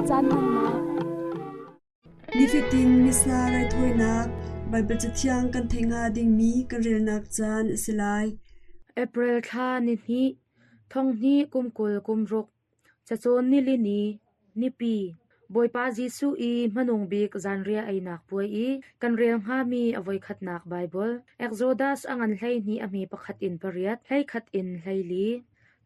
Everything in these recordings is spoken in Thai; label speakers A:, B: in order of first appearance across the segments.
A: จานมันมา
B: นิฟิตินมิสนาไรถวยนักไบเบิลจะเที่ยงกันเทงาดิ่งมีกันเรียนนักจานสิไล
C: เอเปริลคานินี้ท่องนี้กุมกุลกุมรุกจะโจนนิลินีนิปีบอยปาจิสูอีมนุงบิกจันเรียไอนักป่วยอีกันเรียงหามีอวัยขัดนักไบเบิลเอ็กโซดัสอังอันไลนี้อเมปขัดอินปริยัตไลขัดอินไลลี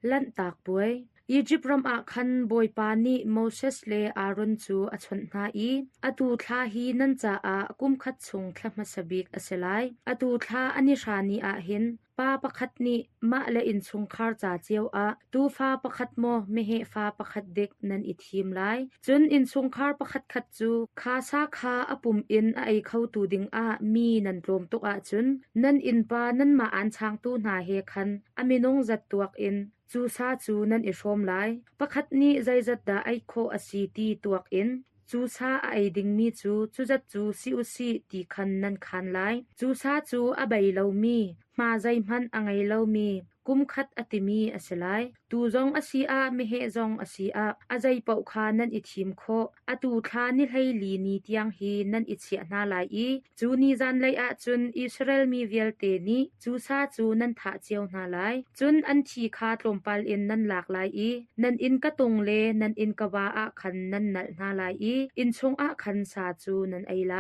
C: ลันตากป่วยอียิปต์รำอาคันบอยปานีโมเสสเลอารอนจูอชนนาอีอตูทาฮีนันจาอากุมขัดชงคลมาสบิกอเซไลอตูทาอันิชานีอาเห็นป้าปะขัดนี้มะและอินชงคาร์จาเจียวอาตูฟ้าปะขัดโมเมเหฟ้าปะขัดเด็กนันอิทีมไลจุนอินชงคาร์ปะขัดขัดจูคาซาคาอปุ่มอินไอเข้าตูดิงอามีนันกลมตุกอาจุนนันอินปานันมาอันช้างตูนาเฮคันอมินงจัดตัวอินจูซาจูนันอิชมไลปะขัดนี้ใจจัดดาไอโคอสีตีตัวอินจูซาไอดิงมีจูจัดจูซิอุซีตีคันนันคันไลจูซาจูอใบเลามีมาใจมันอังไงเล่ามีกุมขัดอติมีอสลายตูจงอสีอาเมเหจงอสีอาอใจเป่าคานันอิทิมโคอตูทานิให้ลีนีเตียงฮีนันอิเสียนาลายอีจูนีจันไลอาจุนอิสราเอลมีเวลเตนีจูซาจูนันทาเจียวนาลายจุนอันทีคาตรมปัลอินนันหลากหลายอีนันอินกะตงเลนันอินกะวาอาคันนันนัลนาลายอีอินชงอาคันซาจูนันไอไล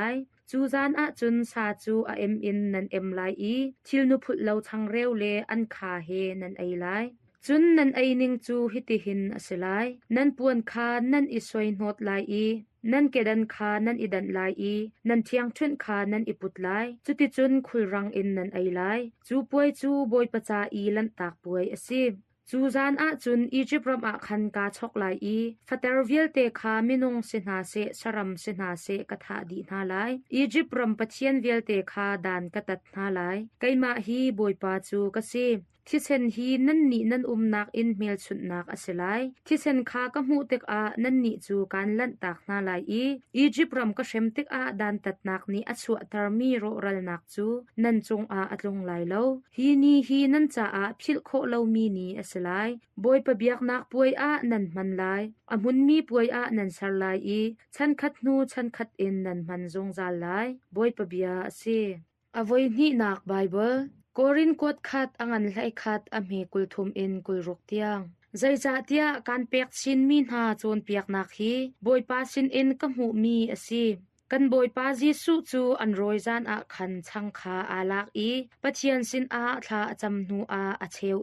C: จูจานอาจุนซาจูอาเอ็มอินนันเอ็มไลอีทิลนุพุดเลาทังเร็วเลอันคาเฮนันไอไลจุนนันไอนิงจูฮิติหินอสไลนันปวนคานันอิสวยโนดไลอีนันเกดันคานันอิดันไลอีนันเทียงชุนคานันอิปุดไลจุติจุนคุลรังอินนันไอไลจูป่วยจูบอยปะจาอีลันตากป่วยอซิจูจานอาจุนอียิปต์รำอาคันกาชกไลอีฟัตเตอร์วิลเตคามินงสินาเซสรัมสินาเซกะทาดีนาไลอียิปต์รำปะเทียนวิลเตคาดานกะตัดนาไลไกมาฮีบอยปาจูกะซิที่เซนฮีนันนี่นันนักอินเมลชุดนักอสไลที่เซนคากะมูเตกอานันนี่จูการลันตากนาไลอียิปต์รำกะเชมเตกอาดานตัดนักนี้อสวตรมีโรรัลนักจูนันจงอาอัตลงไลโลฮีนีฮีนันจาอาพิลโคโลมีนีอสไลบอยปะเบียกนักป่วยอานันมันไลอมุนมีป่วยอานันสารไลฉันคัดนูฉันคัดอินนันมันจงจาไลบอยปะเบียเซอวัยนี่นักไบเบิลกอรินกวดขัดอังันไลขัดอเมกุลทุมอินกุลรุกเตียงใจจ่าเตียการเปียกชินมีนาโจนเปียกนักฮีบอยปาชินอินกะหูมีอซีกันบอยปาจิสุจูอันรอยจานอาคันชังคาอาลักปะเทียนสินอาทาจำนูอาอเชว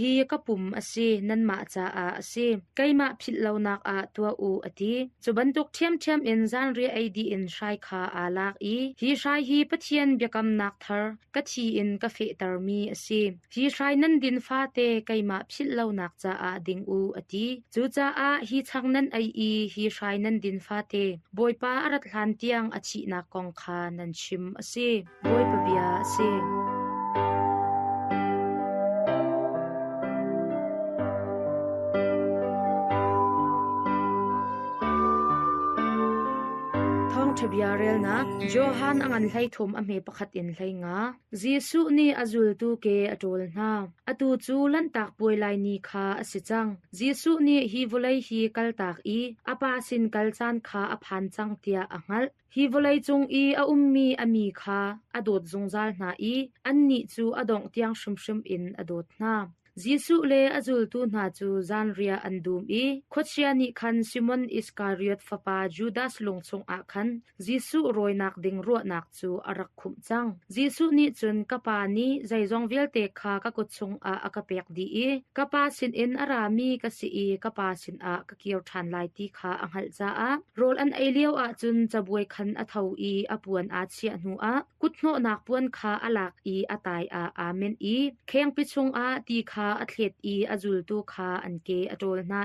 C: ฮีกะปุ่มอซีนันมาจาอาอซีไกมาผิดเหล่านักอาตัวอูอติจุบันตุกเทียมอินจานเรียไอดีอินชายคาอาลักฮีชายฮีปะเทียนเบียกำนักเธอกะทีอินกะเฟตารมีอซีฮีชายนันดินฟาเตไกมาผิดเหล่านักจาอาดิงอูอติจูจาอาฮีชังนันไอฮีชายนันดินฟาเตบอยปาอารัตลันเตียงอชินากองคานันชิมอเซบอยปะเบียเซทะเบียเรลนะโจฮันอังันไลทมอเมปะขัดอินไลงาจีสุนีอจุลตูเกอโดลนาอตูจูลันตากป่วยไลนีคาอสิจังจีสุนีฮีวไลฮีกัลตากอปาสินกัลจานคาอพันจังเตียอังัลฮีวไลจงออุมมีอมีคาอโดดจงจาลนาอันนี้จูอดองเตียงชุมอินอโดดนาจีสุเลอจุลตูนาจูจานเรียอันดูมโคชยานิคันซิมอนอิสการิอตฟปาจูดาสลงชงอาคันจีสุรอยนักดิงรัวนักจูอารักคุมจังจีสุนิจุนกปานีใจจงเวลเตคากะกุชงอาอกะเปกดีกปาสินอินอารามีกะสีกปาสินอากะเกียวทันไลตีคาอังหัลจาโรลอันไอเลียวอาจุนจะบวยคันอทาวอปวนอาเชียนูกุดโนนักปวนคาอลักอตายอาเมนเคียงปิชงตีคาอัทเลตอจุลตูคาอันเกอโดลนา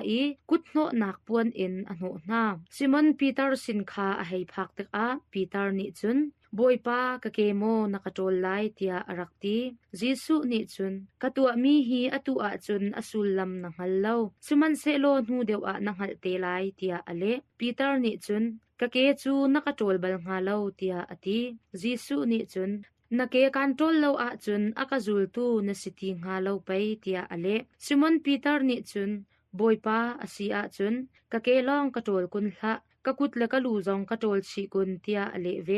C: กุดโนนักปวนอินอโนนาซิมอนปีเตอร์สินคาอให้พักเตกปีเตอร์นิจุนบอยปากะเกโมนักโจลไลเตียอรักตีจีสุนิจุนกะตัวมีฮีอตุอาจุนอสุลลัมนังฮัลโลซุมันเซโลนูเดวนังฮัลเตไลเตียอเลปีเตอร์นิจุนกะเกจูนักโจลบัลงาโลเตียอติจีสุนิจุนนักการโจลโลจุนอากาจูลตูนสิติงาโลไปเตียอเลซิมอนปีเตอร์นิจุน บอยปาอสีอาจุนกะเกลองกะโจลกุนละกะกุดและกะลูจองกะโจลชีกุนเตียอเลเว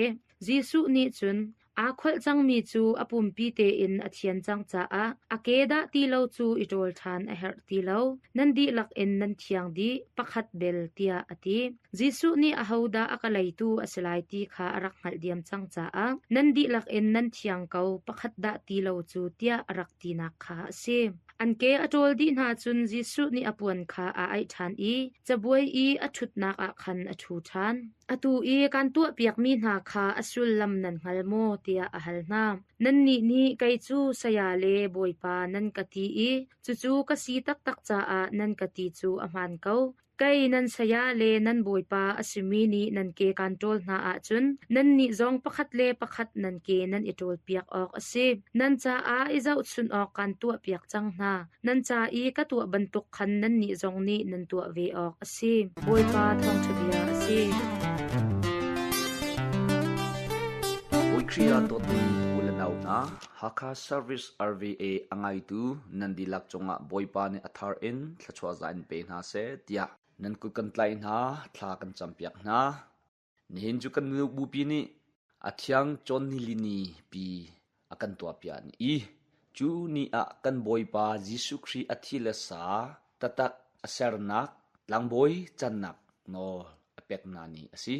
C: จีสุนี่จุนอาขวลจังมีจูอปุมปีเตอินอเทียนจังจาอาเกดาตีเลาจูอิโจลทานอเฮรตีเลานันดีลักเอ็นนันเทียงดีปักขัดเบลเตียอติจีสุนี่อาฮาวดาอากะไลตูอสลายตีขาอรักหัลเดียมจังจานันดีลักเอ็นนันเทียงเกาปักขัดดาตีเลาจูเตียอรักตีนักขาเซอันเกอโจลดีนาจุนจีสุนี่อปวนขาอาไอทานอีจะบวยอีอชุดนักอาคันอชูทานอตูอีกันตัวเปียกมีนาคาอสุลลำนันหัลโมเตียอาหัลนามนันนี่ไกจูสยาเลบอยปานันกะตีอีจูกะสีตักตักจาอานันกะตีจูอมันเกาไกนันสยาเลนันบอยปาอสิมีนีนันเกกันโตลนาอาจุนนันนี่จองปะขัดเลปะขัดนันเกนันอิโตลเปียกออกอสินันจาอาอิเจ้าสุนออกกันตัวเปียกจังนานันจาอีกะตัวบรรทุกคันนันนี่จองนี่นันตัวเวออกอสิบอยปาทองทะเบียอสิ
A: Kriya to ulanau na haka service RVA angai tu nandilak chonga boipa ne athar in thlachwa zain pe na se tia nan ku kan tlai na thla kan champiak na nihin ju kan mu bu pi ni athiang chon ni lini pi akan tua pia ni I chu ni a kan boipa Jesu Christ athila sa tatak asernak langboi channak no apek na ni asi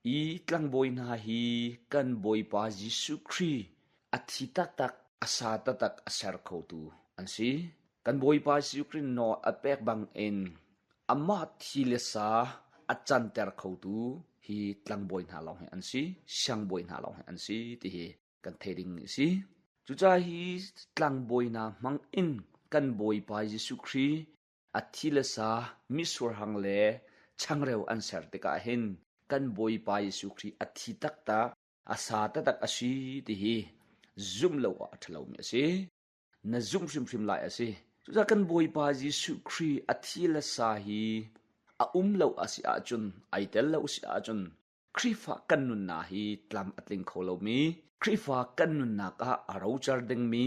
A: I tlang boy na hi kan boy pa Jesu Christ athi tak asa tak asar ko tu ansi kan boy pa Jesu Christ no apek bang en amma thilesa achan ter ko tu hi tlang boy na long he ansi sang boy na long he ansi ti hi kan theding si chu cha hi tlang boy na mang in kan boy pa Jesu Christ athilesa misur hang le changreu answer te ka hin kan boy pa Jesu Christ athi takta asa tak asi ti hi zoom lo wa thlo me si na zoom shim lai asi chu kan boy pa Jesu Christ athi la sa hi a lo asi a chun ai tel lo si a chun Christ kan nun na hi tlam atling kholo mi Christ kan nun na ka aro char ding mi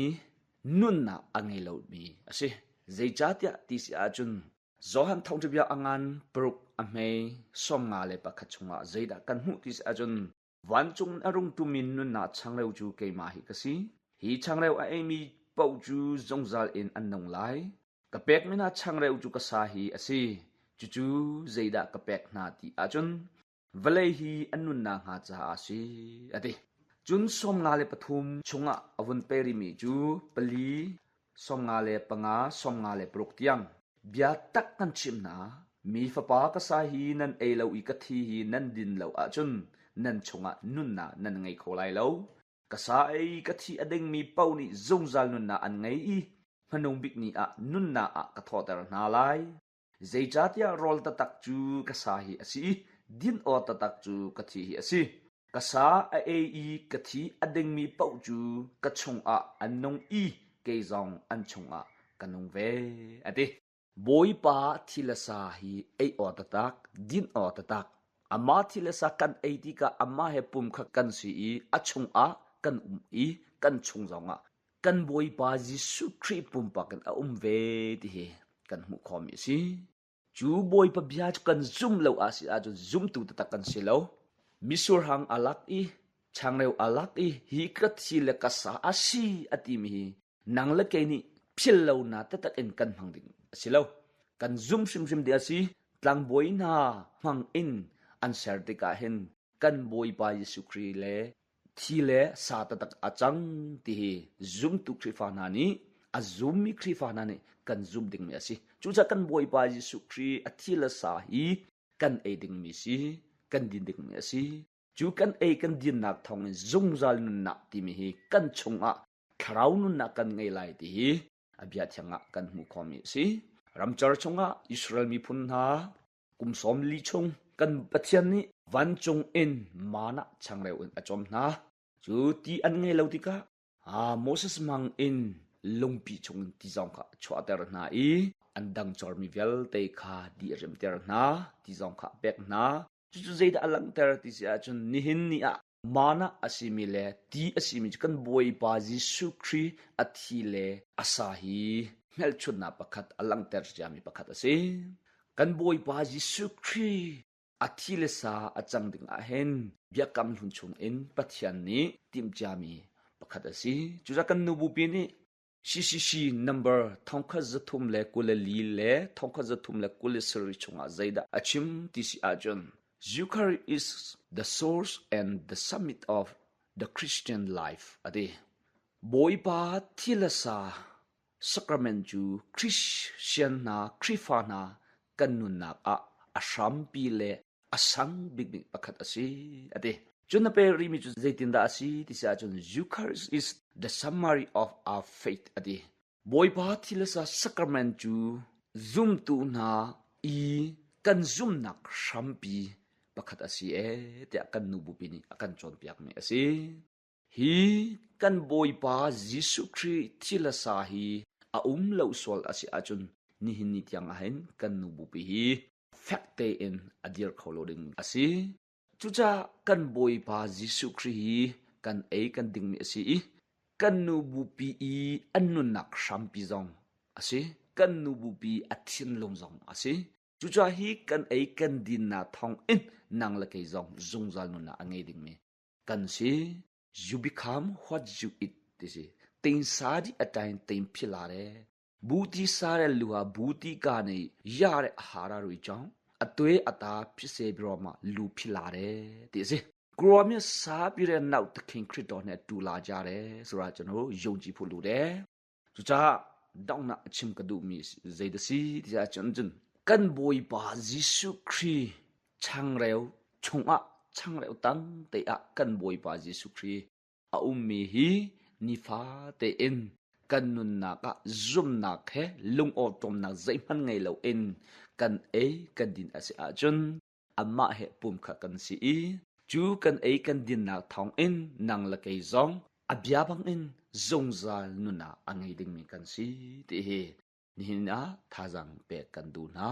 A: nun na angai lo mi asi zeichatia ti si a chun zohan thong tibia angan pruk amei som nga le pakhachunga zeida kan hu tis ajun wanchung arung tumin nun na changreu ju ke ma hi kasi hi changreu a emi pau ju zongjal in annong lai kapek mina changreu ju ka sa hi asi chu zeida kapek na ti ajun vale hi annun na nga cha asi ati chun som nga le pathum chunga avun peri mi ju pali som nga le panga som nga le pruk tiang bia tak kan chimna mi fa pa ka sa hi nan e lo I ka thi hi nan din lo a chun nan chunga nun na nan ngai kholai lo ka sa e ka thi adeng mi pau ni zongjal nun na an ngai I manung bik ni a nun na a ka thotar na lai zeichatia rol ta tak chu ka sa hi asi din o ta tak chu ka thi hi asi ka sa a e I ka thi adeng mi pau chu ka chung a annong I ke zong an chung a kanung ve ati boy pa thilasa hi ei otatak din otatak ama thilasa kan eiti ka ama he pum kha kan si I achung a kan I kan chung zonga kan boy pa Jesu Christ pum pa kan ve ti he kan mu khomi si chu boy pa bia kan zoom lo a si a jo zoom tu ta kan si lo misur hang alak I changreu alak I hi krat si le ka sa asi ati mi nang le ke ni phil lo na ta tak en kan phang ding silo kan zoom sim dia si tlang boy na phang in answer te ka hen kan boy pa Jesu Christ le thile sa ta tak achang ti zoom tu Christ fa na ni a zoom mi Christ fa na ni kan zoom ding mi si chu cha kan boy pa Jesu Christ a thila sa hi kan e ding mi si kan din ding mi si chu kan e kan din nak thong zung zal nun na ti mi hi kan chunga thrau nun na kan ngai lai ti hi abia thanga kan mu khomi si ramchar chunga Israel mi phun ha kumsom li chung kan pathian ni van chung in mana changreu in achom na chu ti an ngai lo ti ka Moses mang in lungpi chung ti zong kha chwa ter na I andang chor mi vel te kha di rem ter na ti zong kha bek na chu zeida alang ter ti sia chun ni hin ni a mana asimile ti asimi kan boy pa Jesu Christ athile asahi เมลชุนนาประคัดอลังเตอร์จามีประคัดสิกันบอยปายิสุครีอาทิเลสาอาจังดิงอาเฮนเบียกำลุนชงเอ็นปัทยันนี้ติมจามีประคัดสิจุจักันนูบุปีนี้ชีnumber ทองคาจะทุ่มเล็กกุลลีเล่ทองคาจะทุ่มเล็กกุลสริชงอาใจดาอาชิมติสิอาจน Eucharist is the source and the summit of the Christian life อดีบอยปาทิเลสาsacrament ju Christian na Krifana kanuna a shampi le asang big pakhat asi ate chuna pe rimi ju zaitin da asi tisa chun Eucharist is the summary of our faith ate boy pa thilasa sacrament ju zoom tu na I kan zoom nak shampi pakhat asi te kan nubu pini akan chon piak me asi hi kan boy pa Jesu Christ thilasa hi a lo sol asi achun ni hin ni tiang ahen kan nubu pi hi facte in adir kholoding asi chucha kan boy pa Jesu Christ kan kan ding mi asi kan nubu pi annun nak shampi zong asi kan nubu pi athin lom zong asi chucha hi kan kan din na thong in nang la kai zong zungzal nu na angai ding me kan si you become what you eat tisi tin sadi atain tin philare buti sare luha buti ka nei yare ahara rui chang atwe ata phise broma lu philare tisi gromya sa pire nau takhin khridon ne tu la jare sura chano yongji phu lu de chucha dong na achim ka du mi zaidasi dia chunjun kan boi ba Jesu Christ changreu chunga changreu tang te a kan boi ba Jesu Christ a ummi hi ni fa te in kan nun na ka zum na khe lung o tom na zai man ngai lo in kan kan din ase a chun amma he pum kha kan si chu kan kan din na thong in nang la kai zong abya bang in zong zal nu na angai ding mi kan si te he ni na thajang pe kan du na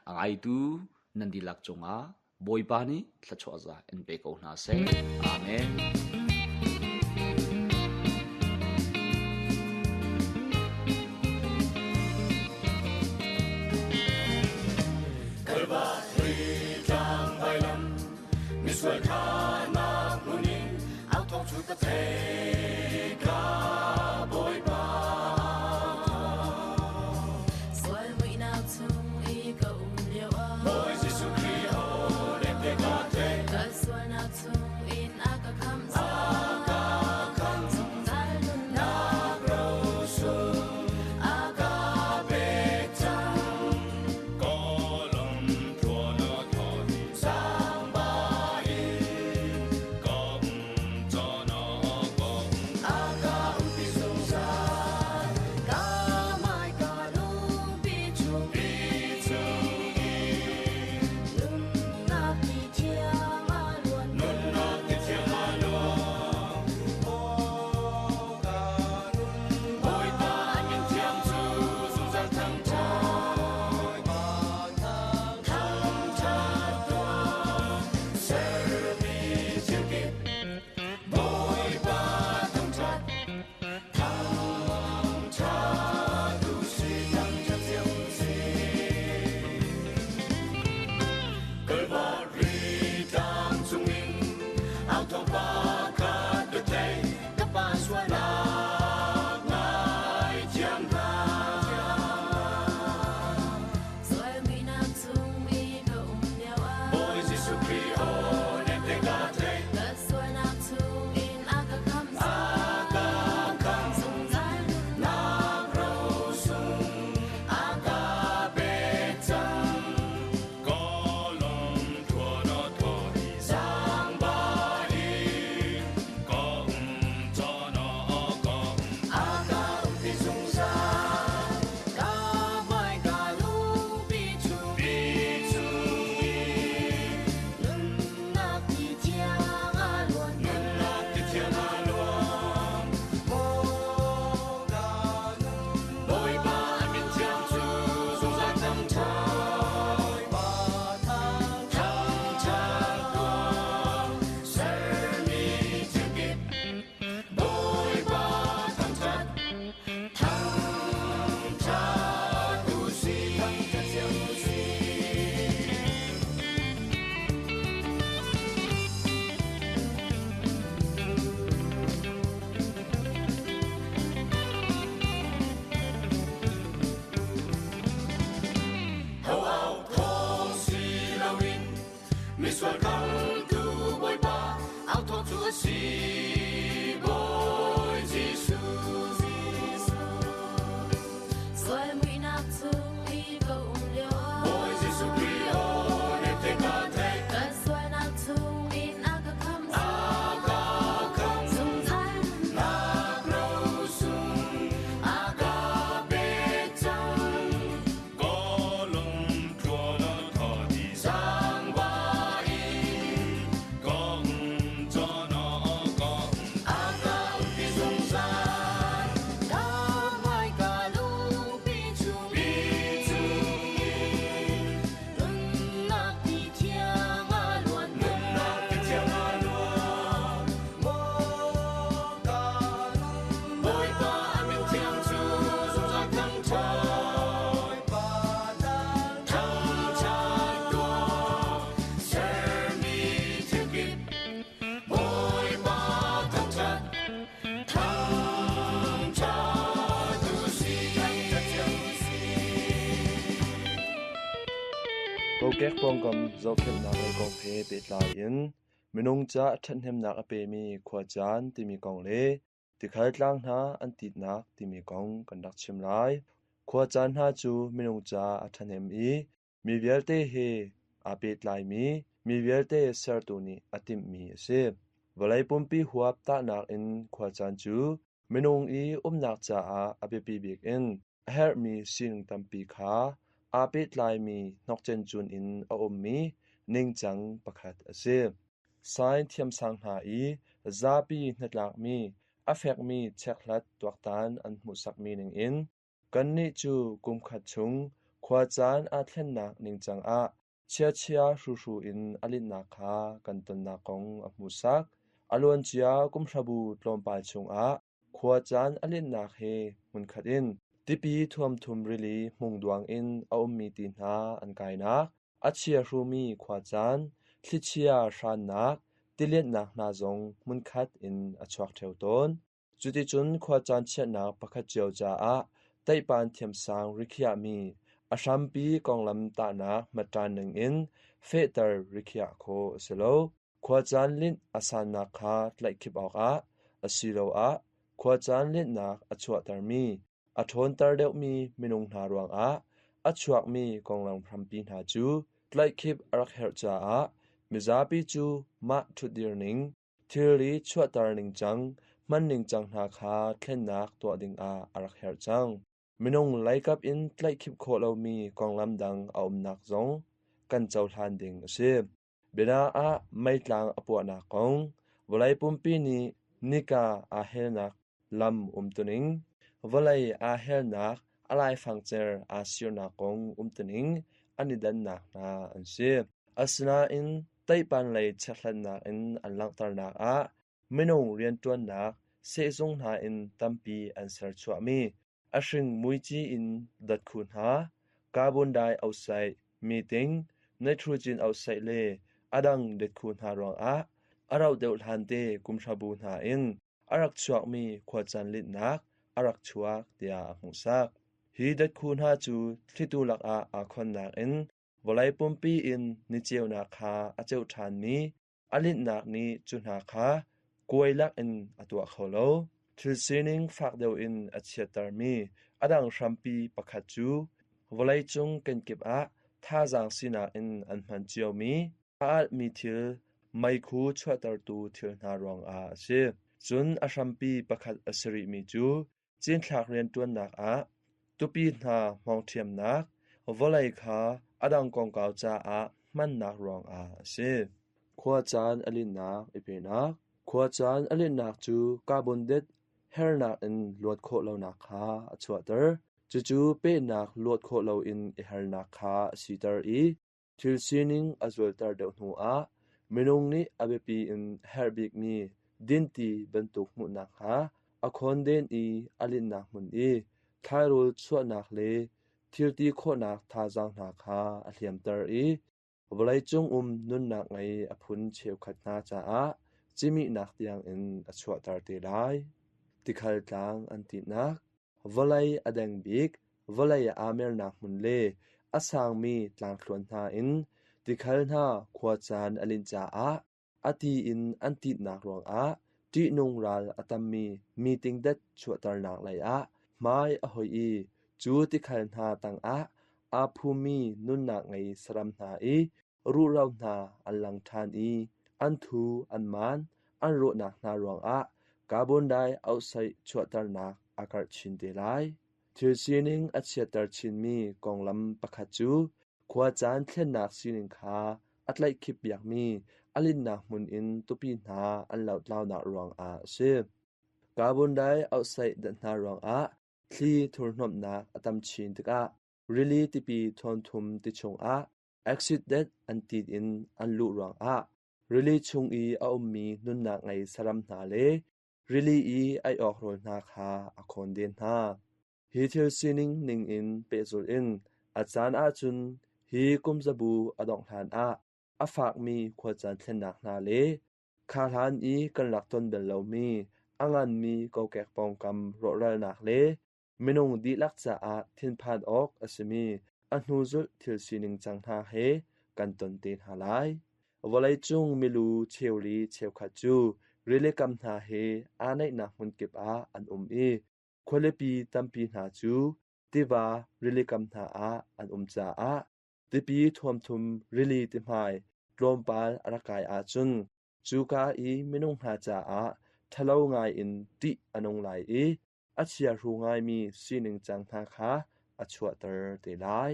A: angai tu nandi lak chonga boy ba ni thachwa za en pe ko na se amen
D: That's when I tune in, I can come โปรแกรมปองกำเราเข้มนักในกองเพเปิดลายอินมนุงจะทันเห็มนักอเปมีขวาจานที่มีกองเล่ที่ขัดล้างหาอันติดนักที่มีกองกันดักชิมลายขวาจานหาจูมนุงจะทันเห็มมีเวลเตเฮอาเปิดลายมีเวลเตเซอร์ตูนีอติมมีเสบวลัยปุ่มปีหัวตานักอินขวาจานจูมนุงนักจะอาเปปีบิกอินเฮร์มีสิงตัมปีขาอาเปิดลายมีนกเจนจูนอินอาอมมีนิ่งจังประคัดเสบสายเทียมสังหาซาปีนัดลักมีอเฟกมีเช็คลัดตัวตานอันมุสักมีนิ่งอินกันนิจูกุมขัดชุงขวาจานอาเทนนักนิ่งจังเชียชูอินอลินนาคากันตนนากงอมุสักอลวนเจียกุมชาบูตลอมปายชุงขวาจานอลินนาเฮมุนขัดอินติปีทวมทุมริลีมุงดวงอินอาอมมีตีนาอันไกนักอาเชียรูมีขวาจานทิเชียชานนักติเลียนนักนาจงมุนคัดอินอชวักเทวตนจุดิจุนขวาจานเชียนักประคัดเจียวจาไต้ปานเทียมสางริคิยามีอาชัมปีกองลำตานักมาจานหนึ่งอินเฟเตอร์ริคิยาโคสโลขวาจานลินอาสานักคาไลคิบออกอาสิโลขวาจานลินนักอชวตามีอทนตาเดวมีมินุงนารวงอชวกมีกองลังพรัมปีนาจูไลคิบอรักเฮรจามิซาปิจูมาทุดิรนิงทิรีชวตานิงจังมันนิงจังนาคาเทนนักตัวดิงอรักเฮรจังมินุงไลกับอินไลคิบโคลามีกองลำดังเอานักจงกันเจ้าทานดิงเสบเบนาไม่ตลางอปวนักงวลัยปุ่มปีนีนิกาอาเฮนักลำตุนิงวลัยอาเฮนักอะไรฟังเจออาเซียนักงตุนิงอันนี้ดันนักนาอันเสบอาสนาอินไต้ปันเลยเช็คลันนักอินอันลังตารนักมินุงเรียนตัวนักเสซงนาอินตัมปีอันเสร์ชวมีอาชิงมุยจีอินดัดคุณคาร์บอนไดออกไซด์มีติงไนโตรเจนออกไซด์เลอดังเด็ดคุณรองอาเราเดวทันเตกุมชาบูนาอินอารักชวกมีขวดจันลิดนักอารักชวกเดียมุสักฮีเด็ดคุณจูที่ตูลักอาคนนักอินวลัยปุ่มปีอินนิเจียวนาคาอาเจ้าทานมีอลิดนักนี้จุนาคากวยลักอินอตัวเขาโลทิลซีนิงฝากเดวอินอาเชียตามีอดังชัมปีประคัดจูวลัยจงเก็นเก็บท่าจางสินาอินอันมันเจียวมีมีทิลไม่คู่ชวตาตูทิลนารองเชจุนอาชัมปีประคัดอสริมีจูจินทักเรียนตัวนักตุปีนามองเทียมนักวลัยคาอดังกองกาวจามันนักรองเชขวาจานอลินนักเปนักขวาจานอลินนักจูกาบอนเด็ดเฮร์นักอินลวดโคเหล่านักอชวตร์จูเป้นักลวดโคเหล่าอินเฮร์นักสีตร์ทิลซีนิงอจวลตร์เดวหัวมินุงนี้อเบปีอินเฮร์บิกมีดินตีบรรทุกมุนักอคอนเดนอลินนักมุนทายรูชวนักเลทิลตีโคนักทาจังนักอเลียมตร์วลัยจงนุนนักไงอพุนเชวขัดนาจาจิมีนักเตียงอินอชวตร์เตไลติขัดกลางอันตินักวลัยอดังบิกวลัยอาเมรนักมุนเลอสางมีตลางคลวนนาอินติขัดนาขวาจานอลินจา ati in anti nak rong a ti nung ral atami meeting dat chuatar nak lai a mai a hoi I chu ti khal na tang a phumi nun nak ngai saram na I ru rau na alang than I an thu an man an ro nak na rong a carbon dioxide chuatar nak akar chin de lai thil sining a chiatar chin mi konglam pakhat chu khwa chan thlen nak sining kha atlai khip yak mi alin nak mun in tupi na an laut lau nak rong a se carbon dioxide dat na rong a thli thurnop nak atam chin tika really tipi thon thum ti chung a acid dat an tit in an lu rong a really chung I a mi nun nak ngai saram na le really I ai ok rol na kha a khon den na hi thil sining ning in pezul in achan a chun hi kumzabu adong hlan a fak mi khwa chan thlen nak na le kha hlan I kan lak ton bel lo mi angan mi ko kek pong kam ro ral nak le minung di lak cha a thin phan ok asimi a hnu zul thil sining chang ha he kan ton ten halai walai chung milu cheuli chewkhat chu rile kam na he anai na hun kip a an I khwalepi tampi na chu tiwa rile kam na a an cha a tipi thom thum rile ti mai tlompal arakai a chun chu ka I minung na cha a thalo ngai in ti anong lai I achia ru ngai mi sining chang na kha achua ter te lai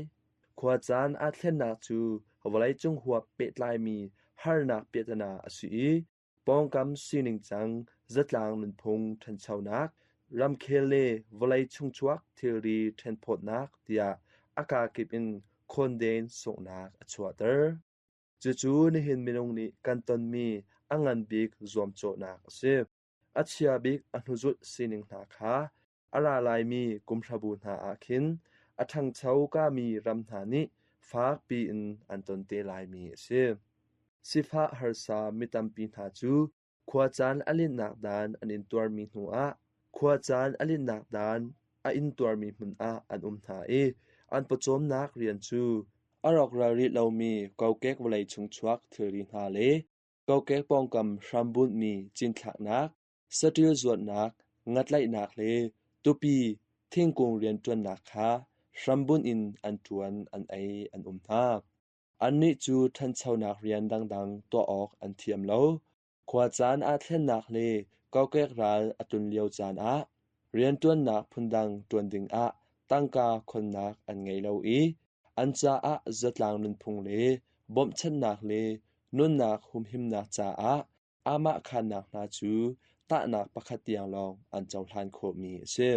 D: khwa chan a thlen na chu walai chung huwa pet lai mi har nak petana asui pong kam sining chang zatlang nun phung than chau nak ram khele walai chung chuak theory then phot nak tia aka kip in khonden sok nak achua ter chu ni hin minung ni kanton mi angan bik zom cho nak se achia bik anhuzut sining na kha ara lai mi kumthrabu na akhin athang chau ka mi ram na ni fak pi in anton te lai mi se sifa harsa mitam pi na chu khwa chan alin nak dan anin tuar mi hnu a khwa chan alin nak dan a in tuar mi hmun a an na e an pachom nak rian chu arok rari lomi kaukek walai chung chuak thiri na le kaukek pongkam rambun mi chin thak nak satil zuat nak ngatlai nak le tupi thingkung rian tuan nak kha rambun in an tuan an ai an na anni chu than chau nak rian dang dang to ok an thiam lo khwa chan a thlen nak le kaukek ral atun liao chan a rian tuan nak phundang tuan ding a tangka khon nak an ngei lo I an cha a zatlang nun phung le bom chan nak le nun nak hum him nak cha a ama khan nak na chu ta nak pakhat tiang long an chaw hlan kho mi se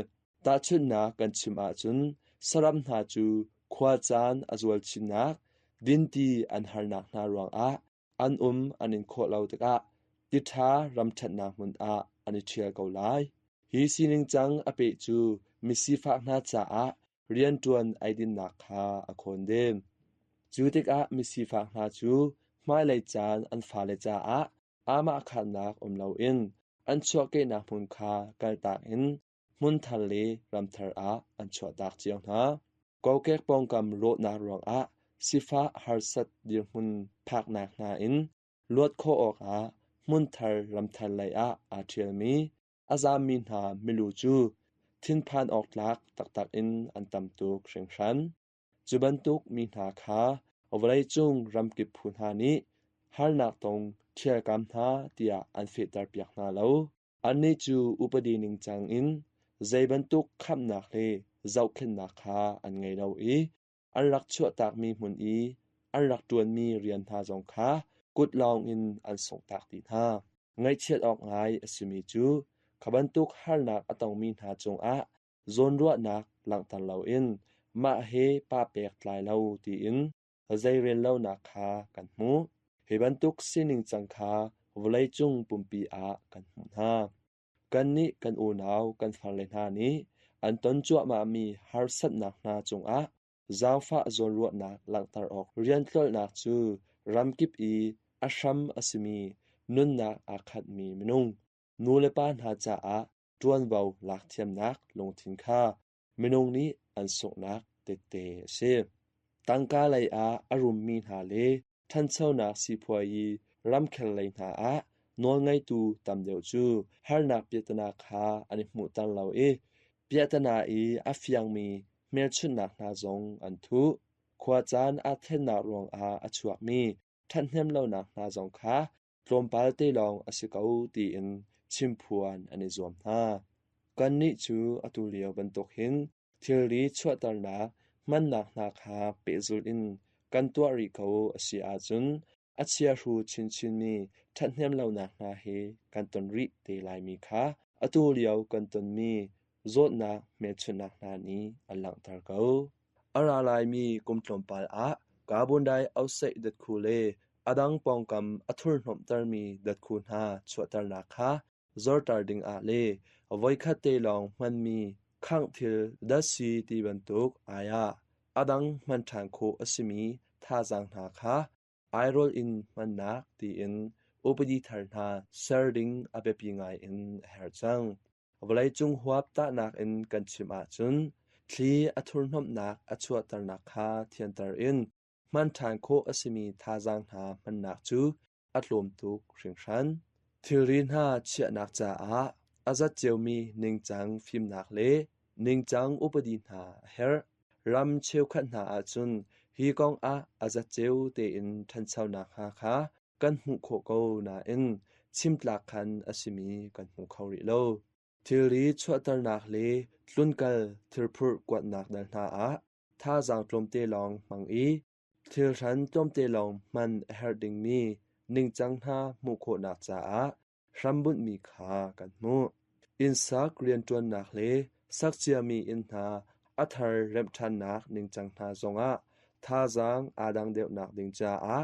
D: ta chun na kan chim a chun saram na chu khwa chan azwal chin nak din ti an har nak na ruang a an anin kho lo taka ti tha ram that na mun a ani thia ko lai hi sining chang ape chu misi fa na cha a rian tuan aidin na kha a khon dem chu tik a misi fa na chu mai lai chan an fa le cha a ama khan nak lo in an chwa ke na mun kha kal ta in mun thal le ram thar a an chwa tak chiang na ko kek pong kam ro na rong a sifa harsat dir mun phak nak na in lot kho ok a mun thar ram thal lai a thial mi azami na milu chu thin phan ok lak tak tak in an tam tuk reng ran chuban tuk mi na kha awlai chung ram kip phun ha ni har nak tong thia kam na tia an fe tar piak na lo anni chu upadi ning chang in zaiban tuk kham nak le zau khen nak kha an ngei lo I an rak chua tak mi mun I an rak tuan mi rian ha jong kha kut long in an song tak ti ha ngai chiat ok ngai asimi chu khaban tuk har nak atong mi na chung a zon ruat nak lang tan lo in ma he pa pek tlai lo ti in zai ren lo nak kha kan mu he ban tuk sining chang kha volai chung pumpi a kan mu ha kan ni kan u naw kan phar le na ni an ton chua ma mi har sat nak na chung a zaw fa zon ruat nak lang tar ok rian tlol nak chu ram kip I asham asimi nun nak akhat mi minung nule pa na cha a tuan bau lak thiam nak long thin kha minung ni an sok nak te te se tangka lai a arum mi na le than chau nak si phoi รำเข็ลเลยนาอะนวลไงตูตำเดียวจูฮาร์นักเปียตนาคาอันนี้หมู่ตันเราเปียตนาอัฟยังมีเมลชุนนักนาจงอันทุควาจานอาเทนนารวงอาชวกมีทันเฮมเหล่านักนาจงคาตรมปาลเตลองอสิกาตีอินชิมพวนอันนี้จวมนากันนี้จูอตุเลียวบันตกหินทิลรีชวตัลนามันนักนาคาเปซุลอินกันตัวริกาอสิอาจุนอัจเชียรูชินมีทันเฮมเหล่านักนาเฮกันตนริเตลายมีคาอตุเลียวกันตนมีโซดนาเมชุนักนานี้อัลลังตารกาอาราลายมีกุมตลมปาลอะกาบุนไดเอาเซดัดคูเลอดังปองกำอัทุรนมตารมีดัดคูนหาชวตารนาคาซอร์ตารดิงอาเลอวัยคัดเตลองมันมีข้างทิลดัสซีตีบันตุกอายาอดังมันทางโคอสิมีท่าจังนาคาไอโรลอินมันนักตีอินอุปดิธารนาเซอร์ดิงอเปปีงายอินเฮรจังวลัยจุงหวบตะนักอินกันชิมอาจุนทีอัทุรนมนักอชวตารนาคาเทียนตารอินมันทางโคอสิมีท่าจังนามันนักจูอัตลมตุกริงชันทิลรินหาเชียนักจาอาอาจัดเจียวมีนิงจังฟิมนักเลนิงจังอุปดินาเฮรรำเชียวขันนาอาจุนฮีกองอาจัดเจียวเตอินทันเชานักฮาคากันหุโคโกนาอินชิมตลักคันอสิมีกันหุเขาริโลทิลรีชวตารนักเลลุนกัลทิลพุรกวดนักดันนาอาท่าจังตลมเตลองมังทิลชันตลมเตลองมันเฮรดิงมีนิงจังหามุโคนักจาอารัมบุนมีคากันมูอินซักเรียนจวนนักเลสักเจียมีอินหาอัทรเรมชันนักนิงจังหาจงอาท่าจังอาดังเดียวนักดิงจาอา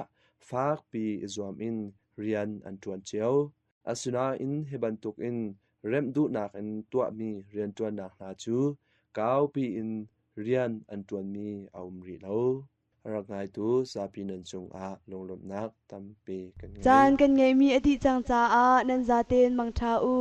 D: ฟากปีอิจวมอินเรียนอันจวนเจียวอสุนาอินเฮบันตุกอินเรมดูนักอินตัวมีเรียนจวนนักนาจูกาวปีอินเรียนอันจวนมีเอามรีโลรักไงตูซาปีนันจงอาลงลมนักตัมปีกันไง
B: จานกันไงมีอธิจังจาอานันจาเตนมังทาอู